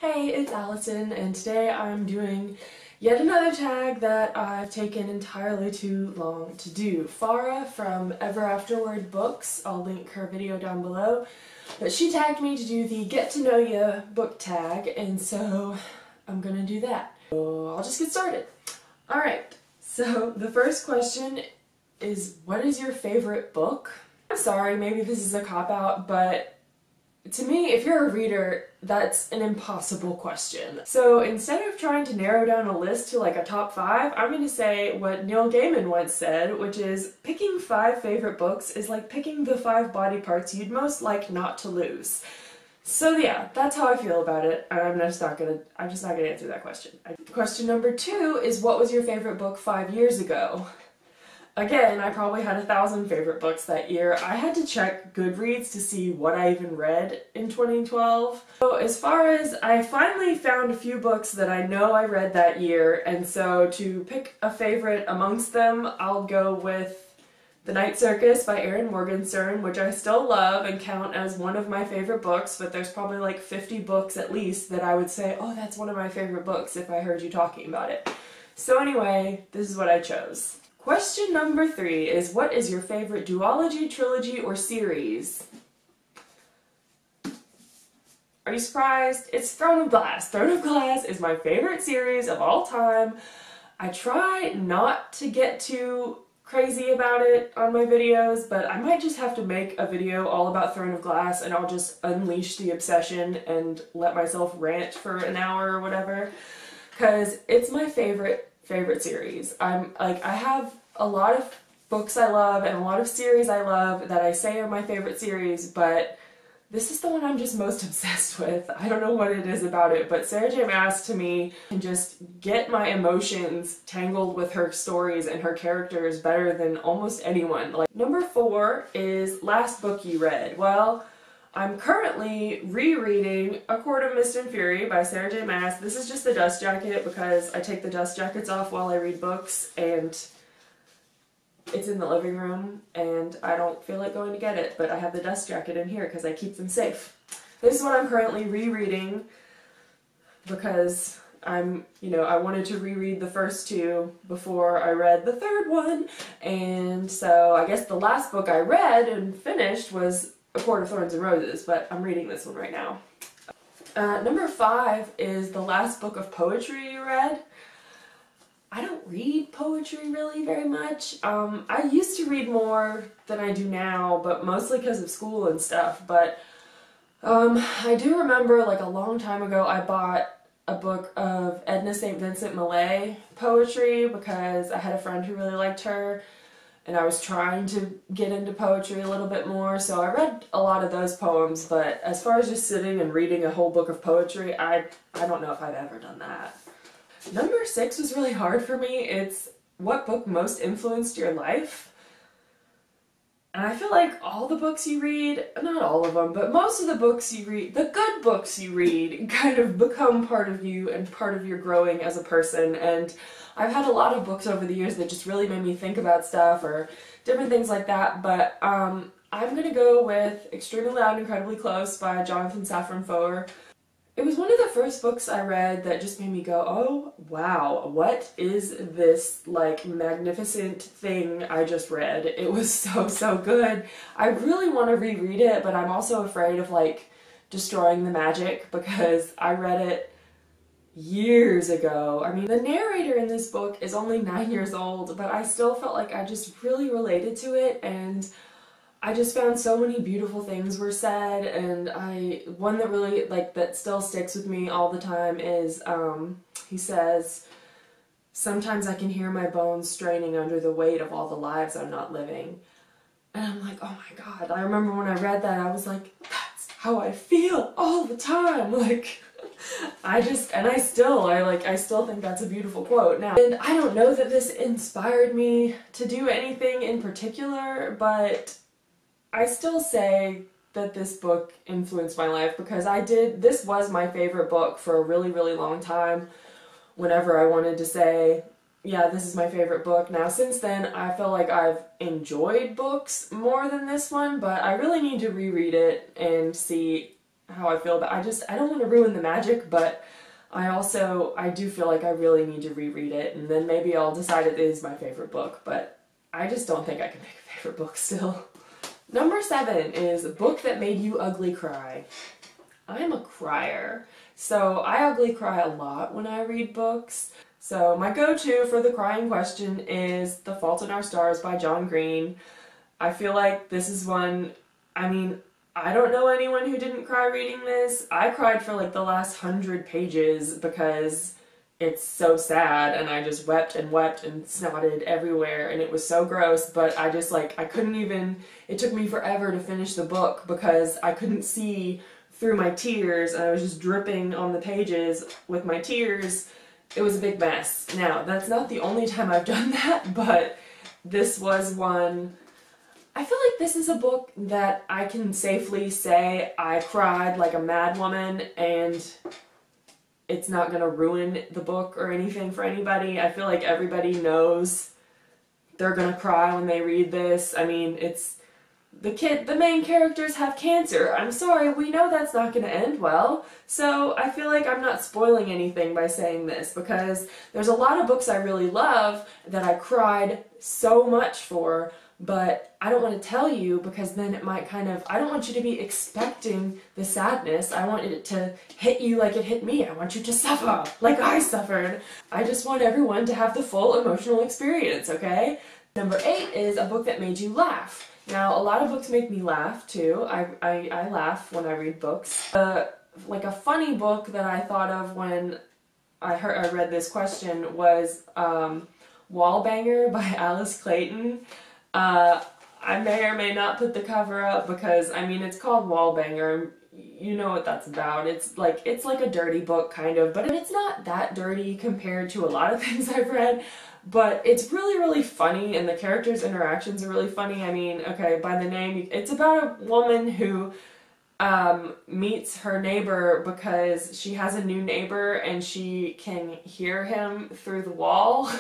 Hey, it's Allison, and today I'm doing yet another tag that I've taken entirely too long to do. Farrah from Ever Afterword Books, I'll link her video down below, but she tagged me to do the Get to Know Ya book tag, and so I'm gonna do that. So I'll just get started. Alright, so the first question is, what is your favorite book? I'm sorry, maybe this is a cop-out, but to me, if you're a reader, that's an impossible question. So instead of trying to narrow down a list to like a top 5, I'm going to say what Neil Gaiman once said, which is picking 5 favorite books is like picking the 5 body parts you'd most like not to lose. So yeah, that's how I feel about it. I'm just not gonna answer that question. Question number 2 is, what was your favorite book 5 years ago? Again, I probably had 1,000 favorite books that year. I had to check Goodreads to see what I even read in 2012. So as far as, I finally found a few books that I know I read that year, and so to pick a favorite amongst them, I'll go with The Night Circus by Erin Morgenstern, which I still love and count as one of my favorite books, but there's probably like 50 books at least that I would say, oh, that's one of my favorite books if I heard you talking about it. So anyway, this is what I chose. Question number 3 is, what is your favorite duology, trilogy, or series? Are you surprised? It's Throne of Glass. Throne of Glass is my favorite series of all time. I try not to get too crazy about it on my videos, but I might just have to make a video all about Throne of Glass and I'll just unleash the obsession and let myself rant for an hour or whatever, because it's my favorite series. I have a lot of books I love and a lot of series I love that I say are my favorite series, but this is the one I'm just most obsessed with. I don't know what it is about it, but Sarah J. Maas to me can just get my emotions tangled with her stories and her characters better than almost anyone. Like, number 4 is last book you read. Well, I'm currently rereading A Court of Mist and Fury by Sarah J. Maas. This is just the dust jacket because I take the dust jackets off while I read books and it's in the living room and I don't feel like going to get it, but I have the dust jacket in here because I keep them safe. This is what I'm currently rereading because I wanted to reread the first 2 before I read the 3rd one, and so I guess the last book I read and finished was A Court of Thorns and Roses, but I'm reading this one right now. Number 5 is the last book of poetry you read. I don't read poetry really very much. I used to read more than I do now, but mostly because of school and stuff, but I do remember like a long time ago I bought a book of Edna St. Vincent Millay poetry because I had a friend who really liked her and I was trying to get into poetry a little bit more, so I read a lot of those poems, but as far as just sitting and reading a whole book of poetry, I don't know if I've ever done that. Number 6 was really hard for me. It's, what book most influenced your life? And I feel like all the books you read, not all of them, but most of the books you read, the good books you read, kind of become part of you and part of your growing as a person. And I've had a lot of books over the years that just really made me think about stuff or different things like that, but I'm gonna go with Extremely Loud and Incredibly Close by Jonathan Safran Foer. It was one of the first books I read that just made me go, oh wow, what is this like magnificent thing I just read? It was so good. I really want to reread it, but I'm also afraid of like destroying the magic because I read it years ago. I mean, the narrator in this book is only 9 years old, but I still felt like I just really related to it, and I just found so many beautiful things were said, and one that really, like, that still sticks with me all the time is, he says, sometimes I can hear my bones straining under the weight of all the lives I'm not living. And I'm like, oh my god, I remember when I read that, I was like, that's how I feel all the time, like, I still think that's a beautiful quote now. And I don't know that this inspired me to do anything in particular, but I still say that this book influenced my life because this was my favorite book for a really long time whenever I wanted to say, yeah, this is my favorite book. Now since then I feel like I've enjoyed books more than this one, but I really need to reread it and see how I feel, but I don't want to ruin the magic, but I do feel like I really need to reread it, and then maybe I'll decide it is my favorite book, but I just don't think I can pick a favorite book still. Number 7 is a book that made you ugly cry. I'm a crier, so I ugly cry a lot when I read books. So my go-to for the crying question is The Fault in Our Stars by John Green. I feel like this is one, I mean, I don't know anyone who didn't cry reading this. I cried for like the last 100 pages because it's so sad, and I just wept and snotted everywhere, and it was so gross, but I just like, I couldn't even, it took me forever to finish the book because I couldn't see through my tears, and I was just dripping on the pages with my tears. It was a big mess. Now, that's not the only time I've done that, but this was one. I feel like this is a book that I can safely say I cried like a mad woman, and it's not gonna ruin the book or anything for anybody. I feel like everybody knows they're gonna cry when they read this. I mean, it's the main characters have cancer. I'm sorry, we know that's not gonna end well. So I feel like I'm not spoiling anything by saying this, because there's a lot of books I really love that I cried so much for, but I don't want to tell you because then it might kind of, I don't want you to be expecting the sadness. I want it to hit you like it hit me. I want you to suffer like I suffered. I just want everyone to have the full emotional experience, okay? Number 8 is a book that made you laugh. Now, a lot of books make me laugh too. I laugh when I read books. Like a funny book that I thought of when I read this question was Wallbanger by Alice Clayton. I may or may not put the cover up because, I mean, it's called Wallbanger. You know what that's about. It's like a dirty book, kind of, but it's not that dirty compared to a lot of things I've read. But it's really, really funny, and the characters' interactions are really funny. I mean, okay, by the name, it's about a woman who meets her neighbor because she has a new neighbor and she can hear him through the wall.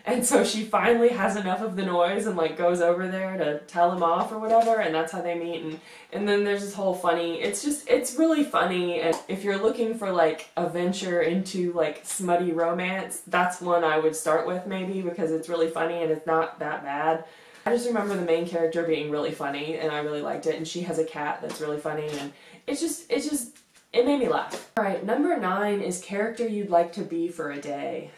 And so she finally has enough of the noise and like goes over there to tell him off or whatever, and that's how they meet. And then there's this whole funny, it's really funny, and if you're looking for like a venture into like smutty romance, that's one I would start with maybe, because it's really funny and it's not that bad. I just remember the main character being really funny and I really liked it, and she has a cat that's really funny, and it made me laugh. Alright, number 9 is character you'd like to be for a day.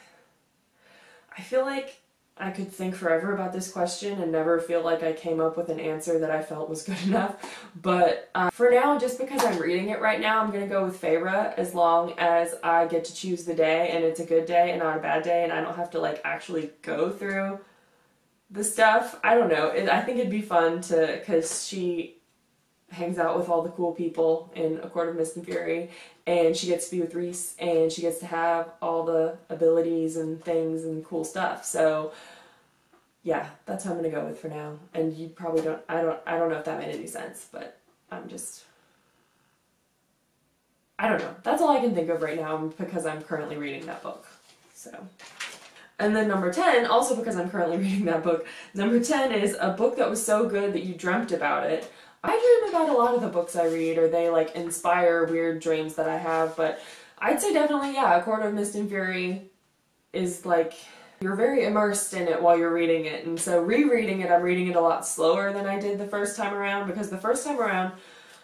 I feel like I could think forever about this question and never feel like I came up with an answer that I felt was good enough. But for now, just because I'm reading it right now, I'm going to go with Farrah, as long as I get to choose the day and it's a good day and not a bad day, and I don't have to like actually go through the stuff. I don't know. I think it'd be fun because she hangs out with all the cool people in A Court of Mist and Fury, and she gets to be with Reese, and she gets to have all the abilities and things and cool stuff. So yeah, that's what I'm gonna go with for now. And you probably don't, I don't know if that made any sense, but I don't know. That's all I can think of right now because I'm currently reading that book. So. And then number 10, also because I'm currently reading that book, number 10 is a book that was so good that you dreamt about it. I dream about a lot of the books I read, or they like inspire weird dreams that I have, but I'd say definitely, yeah, A Court of Mist and Fury is like, you're very immersed in it while you're reading it, and so rereading it, I'm reading it a lot slower than I did the first time around, because the first time around,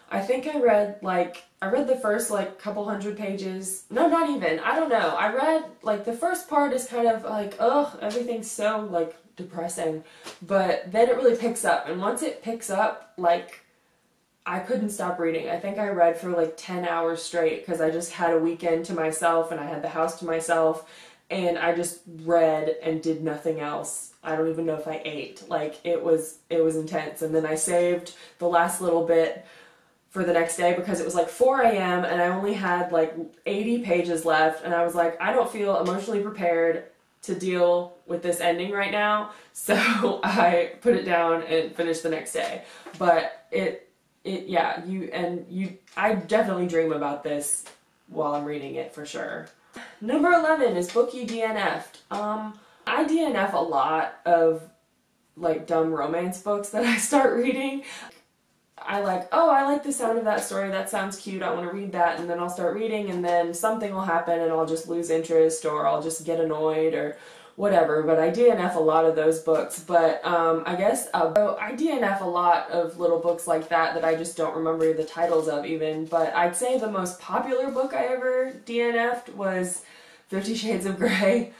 I think I read the first like couple hundred pages, no, not even, I don't know, I read, like the first part is kind of like, ugh, everything's so like depressing, but then it really picks up, and once it picks up, like, I couldn't stop reading. I think I read for like 10 hours straight because I just had a weekend to myself and I had the house to myself, and I just read and did nothing else. I don't even know if I ate. Like, it was intense. And then I saved the last little bit for the next day because it was like 4 a.m. and I only had like 80 pages left, and I was like, I don't feel emotionally prepared to deal with this ending right now, so I put it down and finished the next day. But I definitely dream about this while I'm reading it, for sure. Number 11 is book you DNF'd. I DNF a lot of like dumb romance books that I start reading. I like, oh, I like the sound of that story, that sounds cute, I want to read that, and then I'll start reading, and then something will happen and I'll just lose interest, or I'll just get annoyed, or whatever. But I DNF a lot of those books. But I guess I DNF a lot of little books like that I just don't remember the titles of even. But I'd say the most popular book I ever DNF'd was 50 Shades of Grey.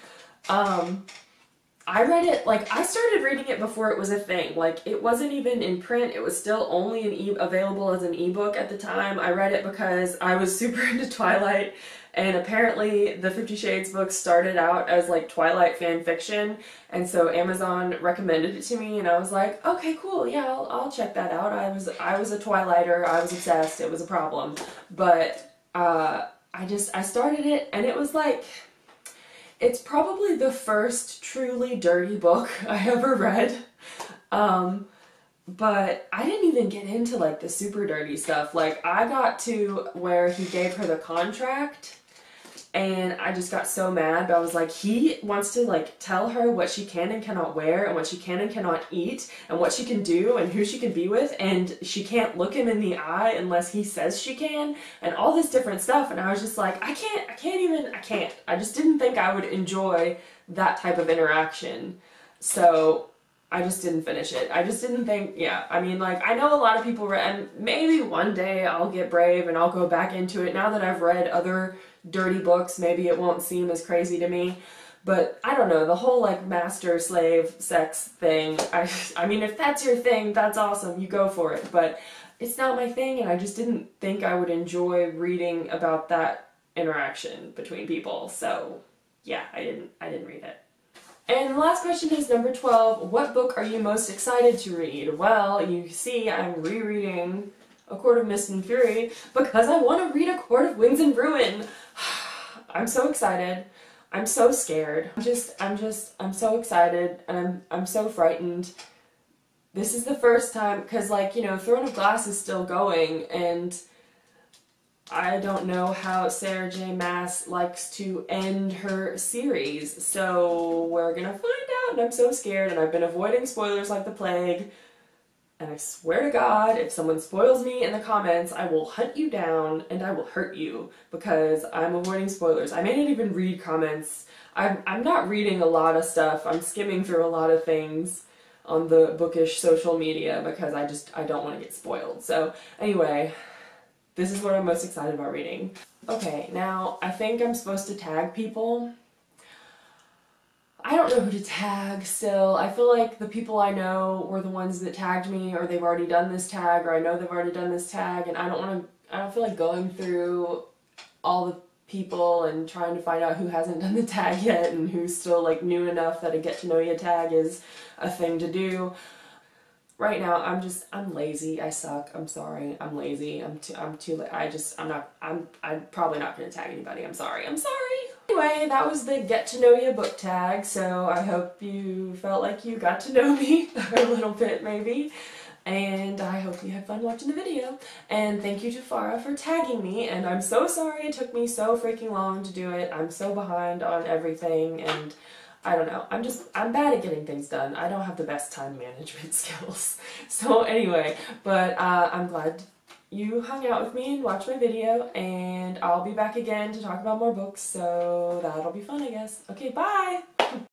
I read it, like, I started reading it before it was a thing. Like, it wasn't even in print, it was still only available as an ebook at the time. I read it because I was super into Twilight, and apparently the 50 Shades books started out as, like, Twilight fan fiction, and so Amazon recommended it to me, and I was like, okay, cool, yeah, I'll check that out. I was a Twilighter, I was obsessed, it was a problem. But, I started it, and it was like, it's probably the first truly dirty book I ever read, but I didn't even get into like the super dirty stuff. Like, I got to where he gave her the contract, and I just got so mad. But I was like, he wants to like tell her what she can and cannot wear, and what she can and cannot eat, and what she can do, and who she can be with, and she can't look him in the eye unless he says she can, and all this different stuff. And I was just like, I can't. I just didn't think I would enjoy that type of interaction. So I just didn't finish it. I just didn't think, yeah, I mean, like, I know a lot of people and maybe one day I'll get brave and I'll go back into it. Now that I've read other dirty books, maybe it won't seem as crazy to me. But I don't know, the whole like master-slave sex thing, I mean, if that's your thing, that's awesome, you go for it. But it's not my thing, and I just didn't think I would enjoy reading about that interaction between people. So yeah, I didn't read it. And the last question is number 12. What book are you most excited to read? Well, you see I'm rereading A Court of Mist and Fury because I want to read A Court of Winds and Ruin. I'm so excited. I'm so scared. I'm so excited, and I'm so frightened. This is the first time, because, like, you know, Throne of Glass is still going, and I don't know how Sarah J. Maas likes to end her series, so we're gonna find out, and I'm so scared, and I've been avoiding spoilers like the plague, and I swear to God, if someone spoils me in the comments, I will hunt you down, and I will hurt you, because I'm avoiding spoilers. I may not even read comments. I'm not reading a lot of stuff. I'm skimming through a lot of things on the bookish social media, because I don't want to get spoiled. So, anyway, this is what I'm most excited about reading. Okay, now I think I'm supposed to tag people. I don't know who to tag still. I feel like the people I know were the ones that tagged me, or they've already done this tag, or I know they've already done this tag, and I don't feel like going through all the people and trying to find out who hasn't done the tag yet and who's still like new enough that a get to know you tag is a thing to do. Right now, I'm lazy. I suck. I'm sorry. I'm lazy. I'm probably not going to tag anybody. I'm sorry. Anyway, that was the get to know you book tag, so I hope you felt like you got to know me a little bit, maybe. And I hope you had fun watching the video. And thank you to Farrah for tagging me, and I'm so sorry it took me so freaking long to do it. I'm so behind on everything, and I don't know. I'm bad at getting things done. I don't have the best time management skills. So anyway, but I'm glad you hung out with me and watched my video, and I'll be back again to talk about more books, so that'll be fun, I guess. Okay, bye!